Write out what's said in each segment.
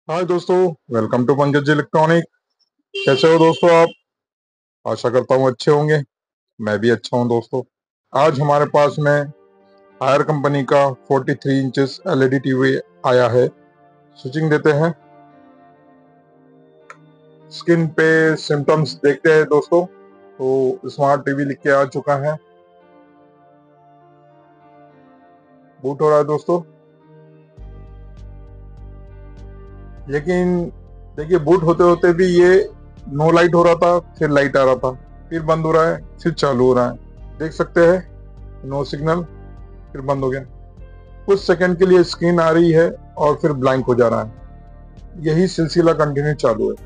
हाय दोस्तों, welcome to Pankaj electronic. कैसे हो दोस्तों आप? आशा करता हूँ अच्छे होंगे। मैं भी अच्छा हूँ दोस्तों। आज हमारे पास में हायर कंपनी का 43 इंचेस एलईडी टीवी आया है। स्विचिंग देते हैं, स्क्रीन पे सिम्टम्स देखते हैं दोस्तों। तो स्मार्ट टीवी लिख के आ चुका है, बूट हो रहा है दोस्तों। लेकिन देखिए, बूट होते होते भी ये नो लाइट हो रहा था, फिर लाइट आ रहा था, फिर बंद हो रहा है, फिर चालू हो रहा है। देख सकते हैं, नो सिग्नल, फिर बंद हो गया। कुछ सेकंड के लिए स्क्रीन आ रही है और फिर ब्लैंक हो जा रहा है। यही सिलसिला कंटिन्यू चालू है।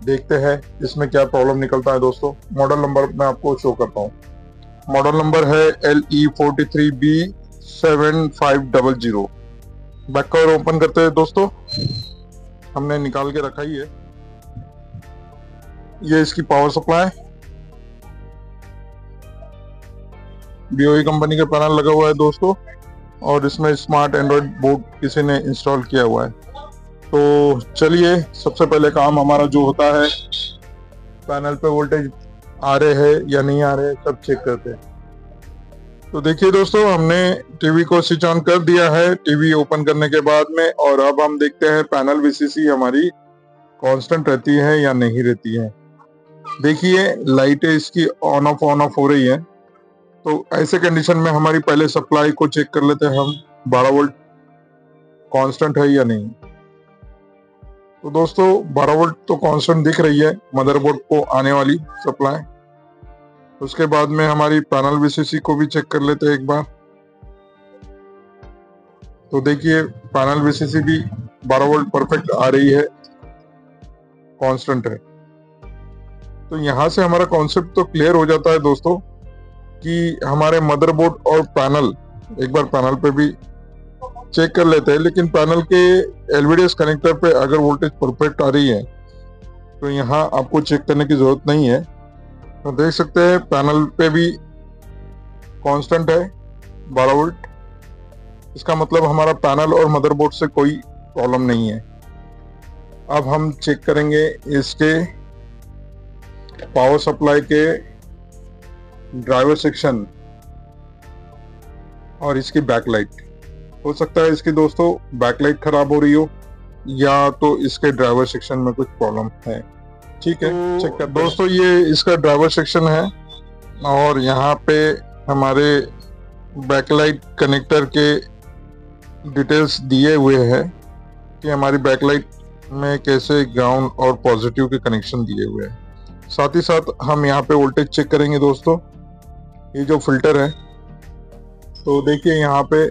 देखते हैं इसमें क्या प्रॉब्लम निकलता है दोस्तों। मॉडल नंबर मैं आपको शो करता हूँ। मॉडल नंबर है LE43B7500। बैक कवर ओपन करते हैं दोस्तों। हमने निकाल के रखा ही है। ये इसकी पावर सप्लाई, BOE कंपनी का पैनल लगा हुआ है दोस्तों, और इसमें स्मार्ट एंड्रॉइड बोर्ड किसी ने इंस्टॉल किया हुआ है। तो चलिए, सबसे पहले काम हमारा जो होता है, पैनल पे वोल्टेज आ रहे हैं या नहीं आ रहे, सब चेक करते हैं। तो देखिए दोस्तों, हमने टीवी को स्विच ऑन कर दिया है टीवी ओपन करने के बाद में, और अब हम देखते हैं पैनल VCC हमारी कांस्टेंट रहती है या नहीं रहती है। देखिए, लाइटें इसकी ऑन ऑफ हो रही है। तो ऐसे कंडीशन में हमारी पहले सप्लाई को चेक कर लेते हैं हम, 12 वोल्ट कांस्टेंट है या नहीं। तो दोस्तों 12 वोल्ट तो कांस्टेंट दिख रही है मदरबोर्ड को आने वाली सप्लाई। उसके बाद में हमारी पैनल VCC को भी चेक कर लेते हैं एक बार। तो देखिए, पैनल VCC भी 12 वोल्ट परफेक्ट आ रही है, कांस्टेंट है। तो यहाँ से हमारा कॉन्सेप्ट तो क्लियर हो जाता है दोस्तों कि हमारे मदरबोर्ड और पैनल, एक बार पैनल पे भी चेक कर लेते हैं। लेकिन पैनल के LVDS कनेक्टर पे अगर वोल्टेज परफेक्ट आ रही है तो यहाँ आपको चेक करने की जरूरत नहीं है। तो देख सकते हैं पैनल पे भी कांस्टेंट है 12 वोल्ट। इसका मतलब हमारा पैनल और मदरबोर्ड से कोई प्रॉब्लम नहीं है। अब हम चेक करेंगे इसके पावर सप्लाई के ड्राइवर सेक्शन और इसकी बैकलाइट। हो सकता है इसकी दोस्तों बैकलाइट खराब हो रही हो, या तो इसके ड्राइवर सेक्शन में कुछ प्रॉब्लम है। ठीक है, तो चेक कर दोस्तों, ये इसका ड्राइवर सेक्शन है, और यहाँ पे हमारे बैकलाइट कनेक्टर के डिटेल्स दिए हुए हैं कि हमारी बैकलाइट में कैसे ग्राउंड और पॉजिटिव के कनेक्शन दिए हुए हैं। साथ ही साथ हम यहाँ पे वोल्टेज चेक करेंगे दोस्तों। ये जो फिल्टर है, तो देखिए यहाँ पे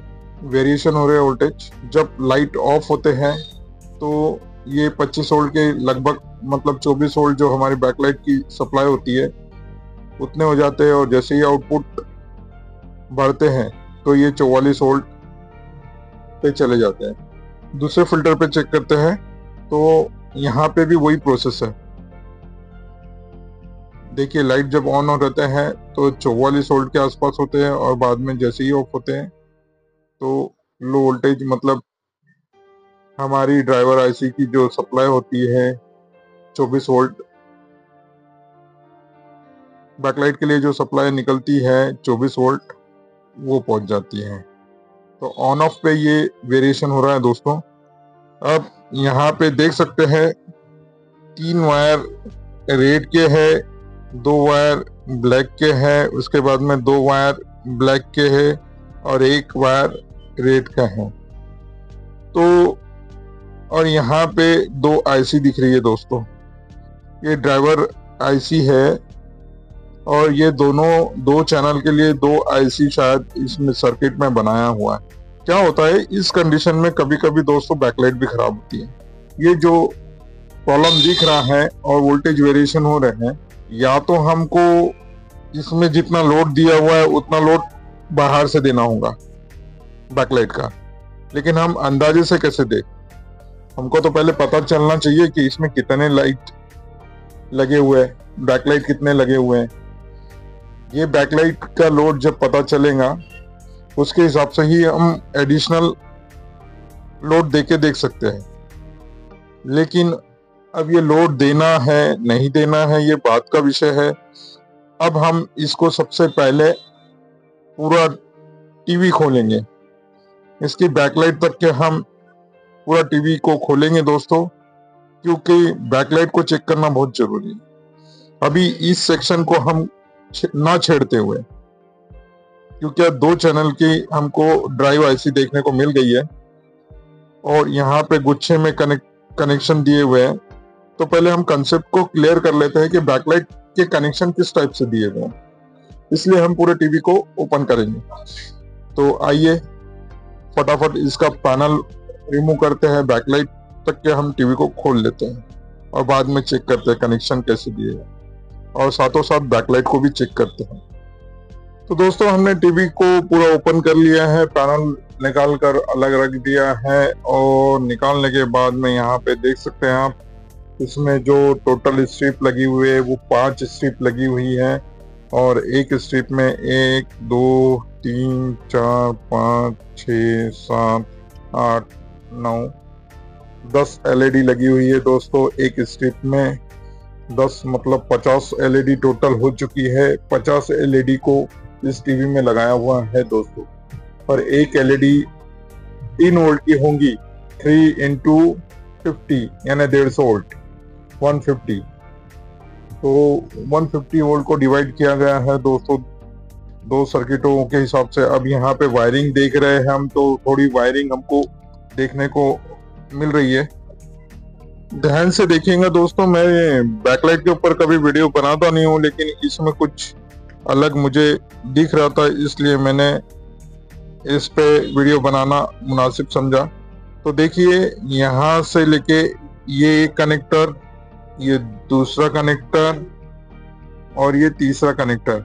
वेरिएशन हो रहे हैं वोल्टेज। जब लाइट ऑफ होते हैं तो ये 25 वोल्ट के लगभग, मतलब 24 वोल्ट जो हमारी बैकलाइट की सप्लाई होती है उतने हो जाते हैं, और जैसे ही आउटपुट बढ़ते हैं तो ये 44 वोल्ट पे चले जाते हैं। दूसरे फिल्टर पे चेक करते हैं तो यहाँ पे भी वही प्रोसेस है। देखिए, लाइट जब ऑन हो रहते हैं तो 44 वोल्ट के आसपास होते हैं, और बाद में जैसे ही ऑफ होते हैं तो लो वोल्टेज, मतलब हमारी ड्राइवर IC की जो सप्लाई होती है 24 वोल्ट, बैकलाइट के लिए जो सप्लाई निकलती है 24 वोल्ट, वो पहुंच जाती है। तो ऑन ऑफ पे ये वेरिएशन हो रहा है दोस्तों। अब यहाँ पे देख सकते हैं 3 वायर रेड के है, 2 वायर ब्लैक के है, उसके बाद में 2 वायर ब्लैक के है, और 1 वायर रेड का है। तो और यहाँ पे 2 IC दिख रही है दोस्तों। ये ड्राइवर IC है, और ये दोनों 2 चैनल के लिए 2 IC शायद इसमें सर्किट में बनाया हुआ है। क्या होता है इस कंडीशन में, कभी कभी दोस्तों बैकलाइट भी खराब होती है। ये जो प्रॉब्लम दिख रहा है और वोल्टेज वेरिएशन हो रहे हैं, या तो हमको इसमें जितना लोड दिया हुआ है उतना लोड बाहर से देना होगा बैकलाइट का। लेकिन हम अंदाजे से कैसे दें? हमको तो पहले पता चलना चाहिए कि इसमें कितने लाइट लगे हुए हैं, बैकलाइट कितने लगे हुए हैं। ये बैकलाइट का लोड जब पता चलेगा, उसके हिसाब से ही हम एडिशनल लोड देके देख सकते हैं। लेकिन अब ये लोड देना है नहीं देना है ये बात का विषय है। अब हम इसको सबसे पहले पूरा टीवी खोलेंगे, इसकी बैकलाइट तक के हम पूरा टीवी को खोलेंगे दोस्तों, क्योंकि बैकलाइट को चेक करना बहुत जरूरी है। अभी इस सेक्शन को हम ना छेड़ते हुए, क्योंकि 2 चैनल की हमको ड्राइव आईसी देखने को मिल गई है और यहाँ पे गुच्छे में कनेक्शन दिए हुए हैं, तो पहले हम कंसेप्ट को क्लियर कर लेते हैं कि बैकलाइट के कनेक्शन किस टाइप से दिए हुए हैं। इसलिए हम पूरे टीवी को ओपन करेंगे। तो आइए फटाफट इसका पैनल रिमूव करते हैं, बैकलाइट तक के हम टीवी को खोल लेते हैं और बाद में चेक करते हैं कनेक्शन कैसे दिए हैं और साथों साथ बैकलाइट को भी चेक करते हैं। तो दोस्तों हमने टीवी को पूरा ओपन कर लिया है, पैनल निकाल कर अलग रख दिया है और निकालने के बाद में यहाँ पे देख सकते हैं आप, इसमें जो टोटल स्ट्रिप लगी हुई है वो 5 स्ट्रिप लगी हुई है और एक स्ट्रिप में 1 2 3 4 5 6 7 8 9 10 एलईडी लगी हुई है दोस्तों। एक स्ट्रिप में 10 मतलब 50 एलईडी टोटल हो चुकी है। 50 एलईडी को इस टीवी में लगाया हुआ है दोस्तों, और एक एलईडी 3 वोल्ट की होंगी, 3 into 50 यानी 150 वोल्ट 150। तो 150 वोल्ट को डिवाइड किया गया है दोस्तों 2 सर्किटों के हिसाब से। अब यहाँ पे वायरिंग देख रहे हैं हम, तो थोड़ी वायरिंग हमको देखने को मिल रही है। ध्यान से देखेंगे दोस्तों, मैं बैकलाइट के ऊपर कभी वीडियो बनाता नहीं हूँ, लेकिन इसमें कुछ अलग मुझे दिख रहा था, इसलिए मैंने इस पे वीडियो बनाना मुनासिब समझा। तो देखिए यहाँ से लेके ये एक कनेक्टर, ये दूसरा कनेक्टर और ये तीसरा कनेक्टर,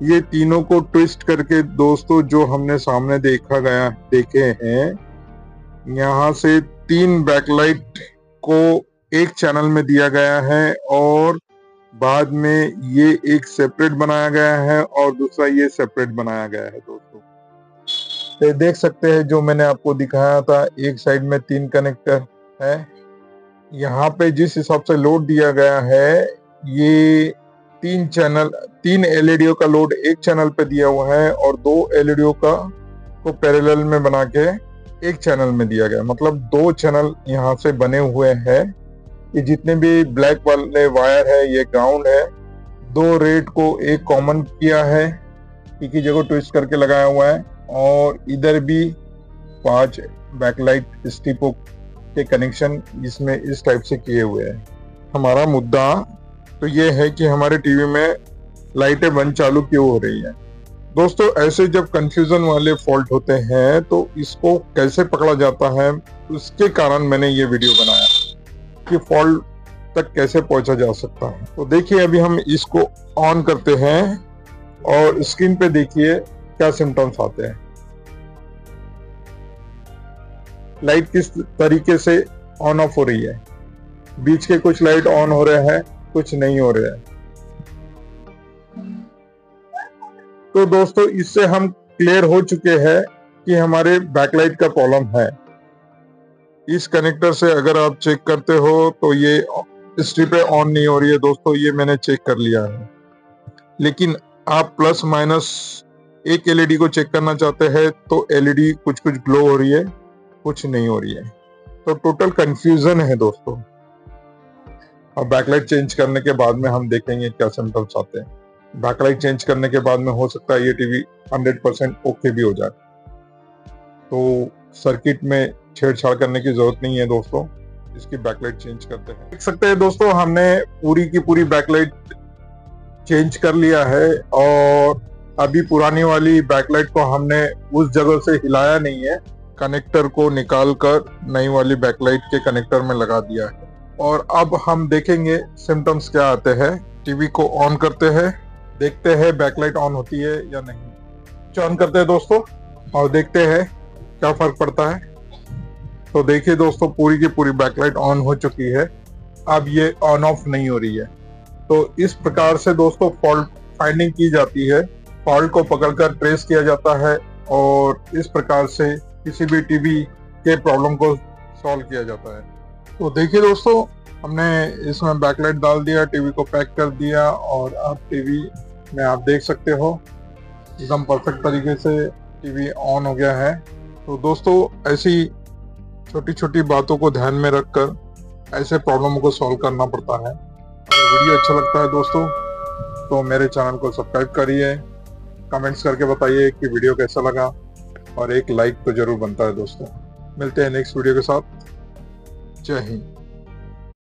ये तीनों को ट्विस्ट करके दोस्तों जो हमने सामने देखे हैं, यहाँ से 3 बैकलाइट को एक चैनल में दिया गया है और बाद में ये एक सेपरेट बनाया गया है और दूसरा ये सेपरेट बनाया गया है दोस्तों। तो देख सकते हैं जो मैंने आपको दिखाया था, एक साइड में 3 कनेक्टर है। यहाँ पे जिस हिसाब से लोड दिया गया है, ये 3 एलईडी का लोड एक चैनल पे दिया हुआ है और 2 एलईडी को पैरेलल में बना के एक चैनल में दिया गया। मतलब 2 चैनल यहाँ से बने हुए हैं। ये जितने भी ब्लैक वाले वायर है ये ग्राउंड है। 2 रेड को एक कॉमन किया है, एक ही जगह ट्विस्ट करके लगाया हुआ है और इधर भी 5 बैकलाइट स्ट्रिपों के कनेक्शन इसमें इस टाइप से किए हुए हैं। हमारा मुद्दा तो ये है कि हमारे टीवी में लाइटें बंद चालू क्यों हो रही है। दोस्तों ऐसे जब कंफ्यूजन वाले फॉल्ट होते हैं तो इसको कैसे पकड़ा जाता है, उसके कारण मैंने ये वीडियो बनाया कि फॉल्ट तक कैसे पहुंचा जा सकता है। तो देखिए अभी हम इसको ऑन करते हैं और स्क्रीन पे देखिए क्या सिम्टम्स आते हैं। लाइट किस तरीके से ऑन ऑफ हो रही है, बीच के कुछ लाइट ऑन हो रहे हैं, कुछ नहीं हो रहे हैं। तो दोस्तों इससे हम क्लियर हो चुके हैं कि हमारे बैकलाइट का प्रॉब्लम है। इस कनेक्टर से अगर आप चेक करते हो तो ये स्ट्रिप ऑन नहीं हो रही है दोस्तों, ये मैंने चेक कर लिया है। लेकिन आप प्लस माइनस एक एलईडी को चेक करना चाहते हैं तो एलईडी कुछ कुछ ग्लो हो रही है, कुछ नहीं हो रही है। तो टोटल कंफ्यूजन है दोस्तों। अब बैकलाइट चेंज करने के बाद में हम देखेंगे क्या सिम्टम्स आते हैं। बैकलाइट चेंज करने के बाद में हो सकता है ये टीवी 100% ओके भी हो जाए। तो सर्किट में छेड़छाड़ करने की जरूरत नहीं है दोस्तों, इसकी बैकलाइट चेंज करते हैं। देख सकते हैं दोस्तों हमने पूरी की पूरी बैकलाइट चेंज कर लिया है और अभी पुरानी वाली बैकलाइट को हमने उस जगह से हिलाया नहीं है, कनेक्टर को निकाल कर नई वाली बैकलाइट के कनेक्टर में लगा दिया है। और अब हम देखेंगे सिम्टम्स क्या आते हैं। टीवी को ऑन करते हैं, देखते हैं बैकलाइट ऑन होती है या नहीं। ऑन करते हैं दोस्तों और देखते हैं क्या फर्क पड़ता है। तो देखिए दोस्तों पूरी की पूरी बैकलाइट ऑन हो चुकी है, अब ये ऑन ऑफ नहीं हो रही है। तो इस प्रकार से दोस्तों फॉल्ट फाइंडिंग की जाती है, फॉल्ट को पकड़कर ट्रेस किया जाता है और इस प्रकार से किसी भी टीवी के प्रॉब्लम को सॉल्व किया जाता है। तो देखिए दोस्तों, हमने इसमें बैकलाइट डाल दिया, टीवी को पैक कर दिया और अब टीवी में आप देख सकते हो एकदम परफेक्ट तरीके से टीवी ऑन हो गया है। तो दोस्तों, ऐसी छोटी छोटी बातों को ध्यान में रखकर ऐसे प्रॉब्लम को सॉल्व करना पड़ता है। अगर वीडियो अच्छा लगता है दोस्तों तो मेरे चैनल को सब्सक्राइब करिए, कमेंट्स करके बताइए कि वीडियो कैसा लगा और एक लाइक तो जरूर बनता है दोस्तों। मिलते हैं नेक्स्ट वीडियो के साथ। जय हिंद।